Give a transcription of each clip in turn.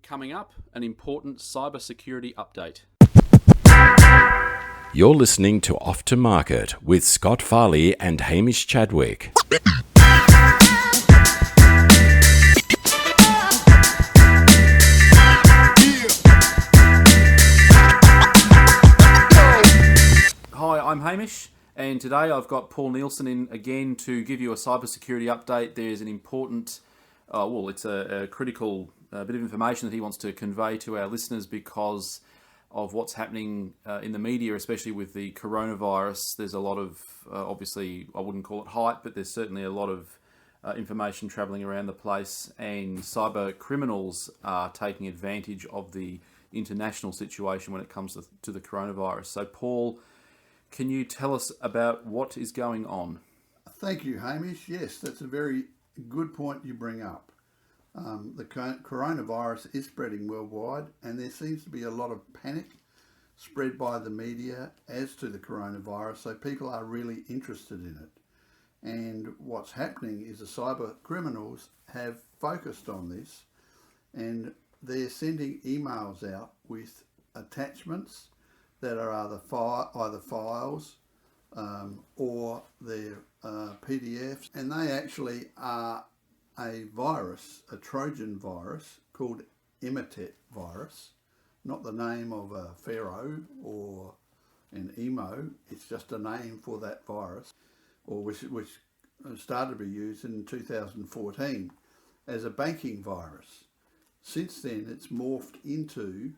Coming up, an important cybersecurity update. You're listening to Off to Market with Scott Farley and Hamish Chadwick. Hi, I'm Hamish, and today I've got Paul Nielsen in again to give you a cybersecurity update. There's an important, it's a critical bit of information that he wants to convey to our listeners because of what's happening in the media, especially with the coronavirus. There's a lot of, obviously, I wouldn't call it hype, but there's certainly a lot of information travelling around the place, and cyber criminals are taking advantage of the international situation when it comes to the coronavirus. So, Paul, can you tell us about what is going on? Thank you, Hamish. Yes, that's a very good point you bring up. The coronavirus is spreading worldwide, and there seems to be a lot of panic spread by the media as to the coronavirus, so people are really interested in it. And what's happening is the cyber criminals have focused on this, and they're sending emails out with attachments that are either files or their PDFs, and they actually are a virus, a trojan virus called inventors virus, not the name of a pharaoh or an emo. It's just a name for that virus, or which started to be used in 2014 as a banking virus. Since then, it's morphed into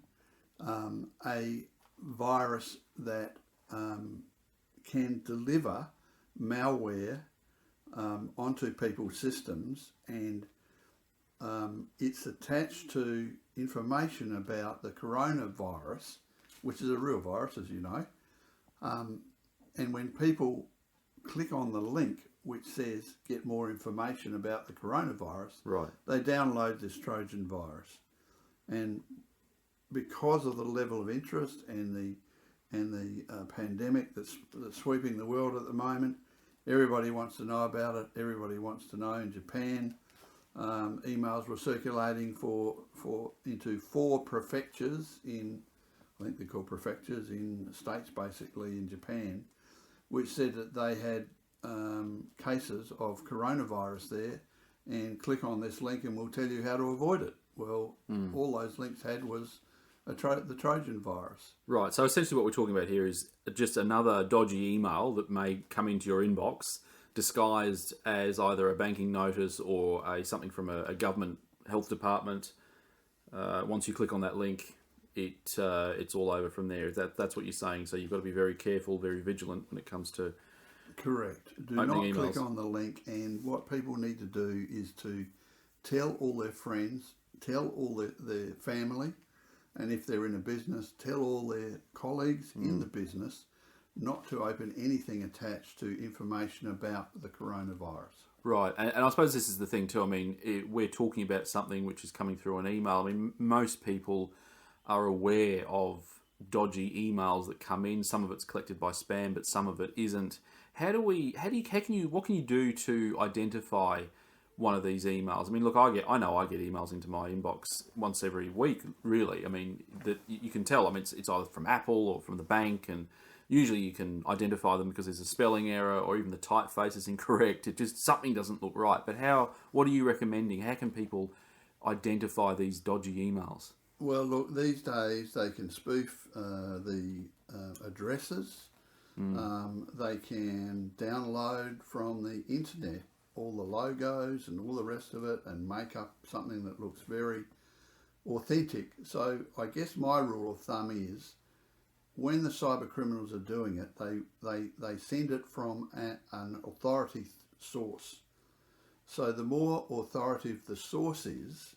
a virus that can deliver malware onto people's systems, and it's attached to information about the coronavirus, which is a real virus, as you know. And when people click on the link which says get more information about the coronavirus, Right, they download this trojan virus. And because of the level of interest and the pandemic that's sweeping the world at the moment, everybody wants to know about it. Everybody wants to know. In Japan, emails were circulating into 4 prefectures I think they're called prefectures in the states, basically in Japan, which said that they had cases of coronavirus there, and click on this link and we'll tell you how to avoid it. Well, all those links had was the trojan virus. Right, so essentially what we're talking about here is just another dodgy email that may come into your inbox disguised as either a banking notice or something from a government health department. Once you click on that link, it's all over from there. That's what you're saying. So you've got to be very careful, very vigilant when it comes to Correct. Do not click on the link, and what people need to do is to tell all their friends, tell all their family, and if they're in a business, tell all their colleagues in the business not to open anything attached to information about the coronavirus. Right, and I suppose this is the thing too. I mean, we're talking about something which is coming through an email. I mean, most people are aware of dodgy emails that come in. Some of it's collected by spam, but some of it isn't. What can you do to identify one of these emails? I mean, look, I know I get emails into my inbox once every week, really. I mean, that you can tell. I mean, it's either from Apple or from the bank, and usually you can identify them because there's a spelling error or even the typeface is incorrect. It just, something doesn't look right. But what are you recommending? How can people identify these dodgy emails? Well, look, these days they can spoof the addresses. They can download from the internet all the logos and all the rest of it and make up something that looks very authentic. So I guess my rule of thumb is when the cyber criminals are doing it, they send it from an authority source. So the more authoritative the source is,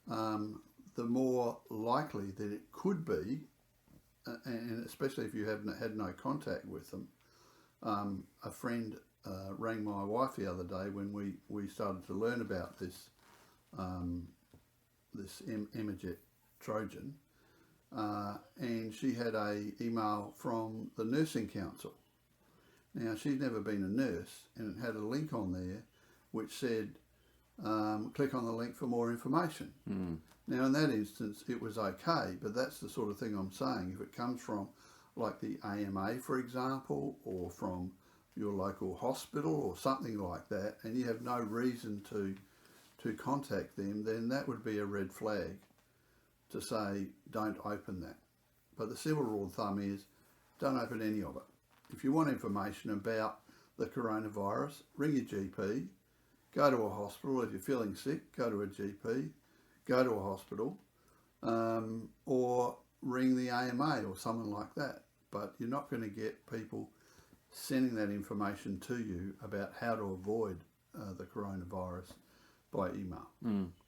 the more likely that it could be, and especially if you have had no contact with them. A friend rang my wife the other day when we started to learn about this Imajet Trojan, and she had a email from the Nursing Council. Now, she's never been a nurse, and it had a link on there which said, click on the link for more information. Now, in that instance, it was okay, but that's the sort of thing I'm saying. If it comes from, like, the AMA, for example, or from your local hospital or something like that, and you have no reason to contact them, then that would be a red flag to say, don't open that. But the civil rule of thumb is, don't open any of it. If you want information about the coronavirus, ring your GP, go to a hospital. If you're feeling sick, go to a GP, go to a hospital, or ring the AMA or someone like that. But you're not going to get people sending that information to you about how to avoid the coronavirus by email.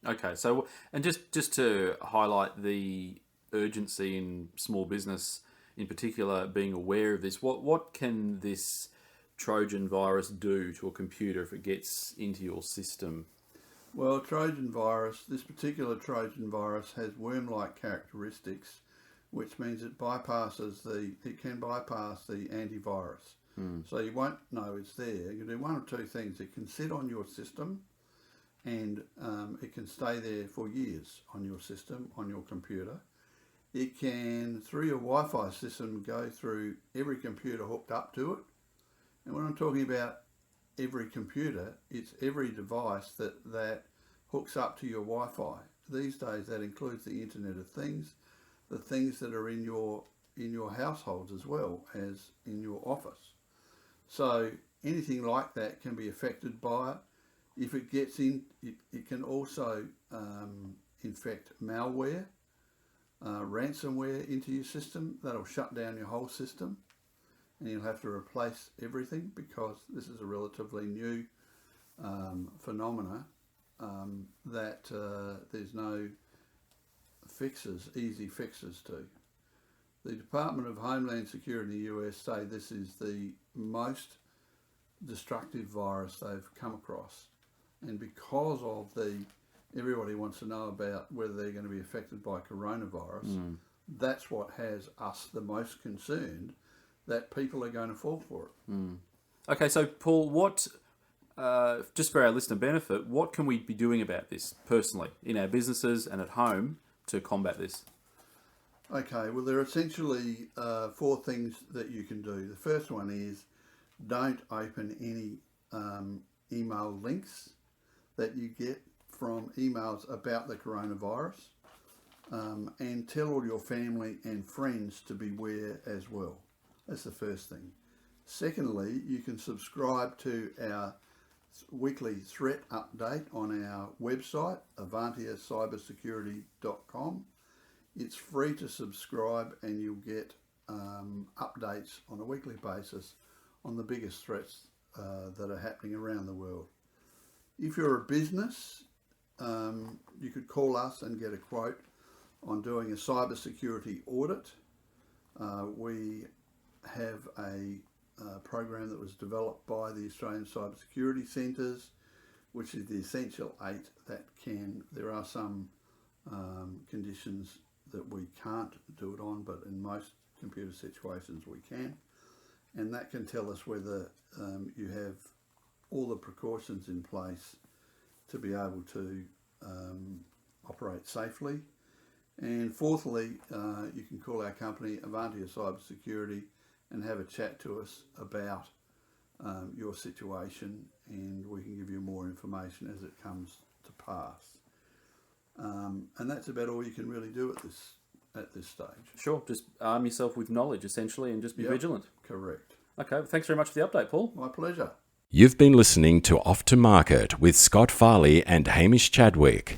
Okay, so, and just to highlight the urgency in small business in particular being aware of this, what can this Trojan virus do to a computer if it gets into your system? Well, this particular Trojan virus has worm-like characteristics, which means it can bypass the antivirus. So you won't know it's there. You can do one of two things. It can sit on your system, and it can stay there for years on your system, on your computer. It can, through your Wi-Fi system, go through every computer hooked up to it. And when I'm talking about every computer, it's every device that hooks up to your Wi-Fi. These days that includes the Internet of Things, the things that are in your households as well as in your office. So anything like that can be affected by it. If it gets in, it can also infect malware, ransomware into your system. That'll shut down your whole system, and you'll have to replace everything because this is a relatively new phenomena that there's no easy fixes to. The Department of Homeland Security in the US say this is the most destructive virus they've come across. And because of everybody wants to know about whether they're going to be affected by coronavirus, that's what has us the most concerned that people are going to fall for it. Okay, so Paul, just for our listener benefit, what can we be doing about this personally in our businesses and at home to combat this? Okay, well, there are essentially 4 things that you can do. The first one is don't open any email links that you get from emails about the coronavirus, and tell all your family and friends to beware as well. That's the first thing. Secondly, you can subscribe to our weekly threat update on our website, avantiacybersecurity.com. It's free to subscribe, and you'll get updates on a weekly basis on the biggest threats that are happening around the world. If you're a business, you could call us and get a quote on doing a cybersecurity audit. We have a program that was developed by the Australian Cybersecurity Centres, which is the Essential 8 there are some conditions that we can't do it on, but in most computer situations we can. And that can tell us whether you have all the precautions in place to be able to operate safely. And fourthly, you can call our company Avantia Cybersecurity and have a chat to us about your situation, and we can give you more information as it comes to pass. And that's about all you can really do at this stage. Sure, just arm yourself with knowledge essentially and just be vigilant. Correct. Okay, thanks very much for the update, Paul. My pleasure. You've been listening to Off to Market with Scott Farley and Hamish Chadwick.